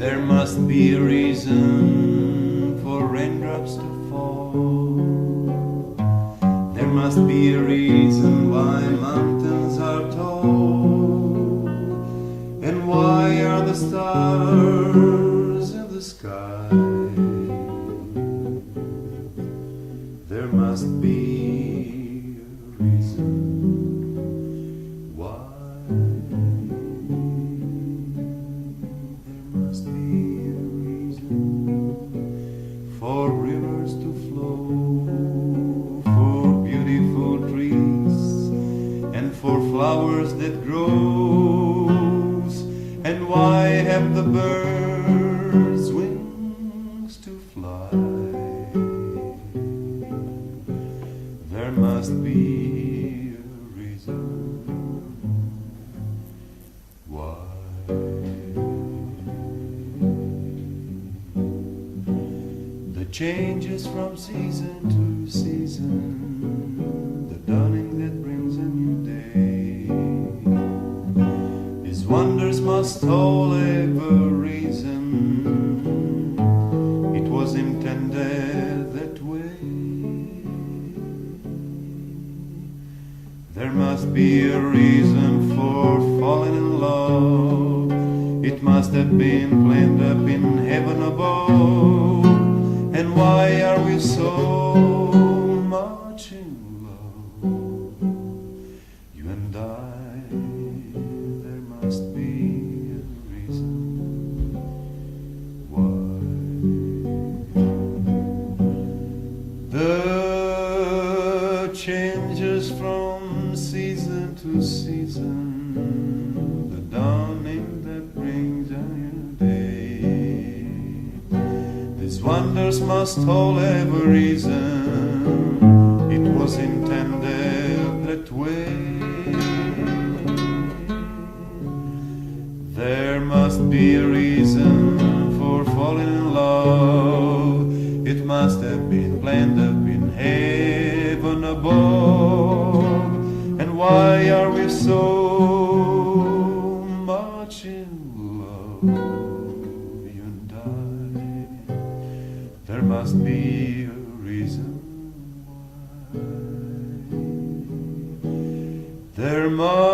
There must be a reason for raindrops to fall. There must be a reason why mountains are tall. And why are the stars in the sky? There must be a reason why. There must be a reason for rivers to flow, for beautiful trees, and for flowers that grows. And why have the birds wings to fly? There must be a reason why. The changes from season to season, the dawning that brings a new day. These wonders must all have a reason. It was intended that way. There must be a reason for falling in love. It must have been planned up in heaven above. And why are we so much in love, you and I? There must be a reason why. The changes from season to season, the dawning that brings a new day. These wonders must all have a reason. It was intended that way. There must be a reason for falling in love. It must have been planned up in heaven above. And why are we so much in love, you and I? There must be a reason why. There must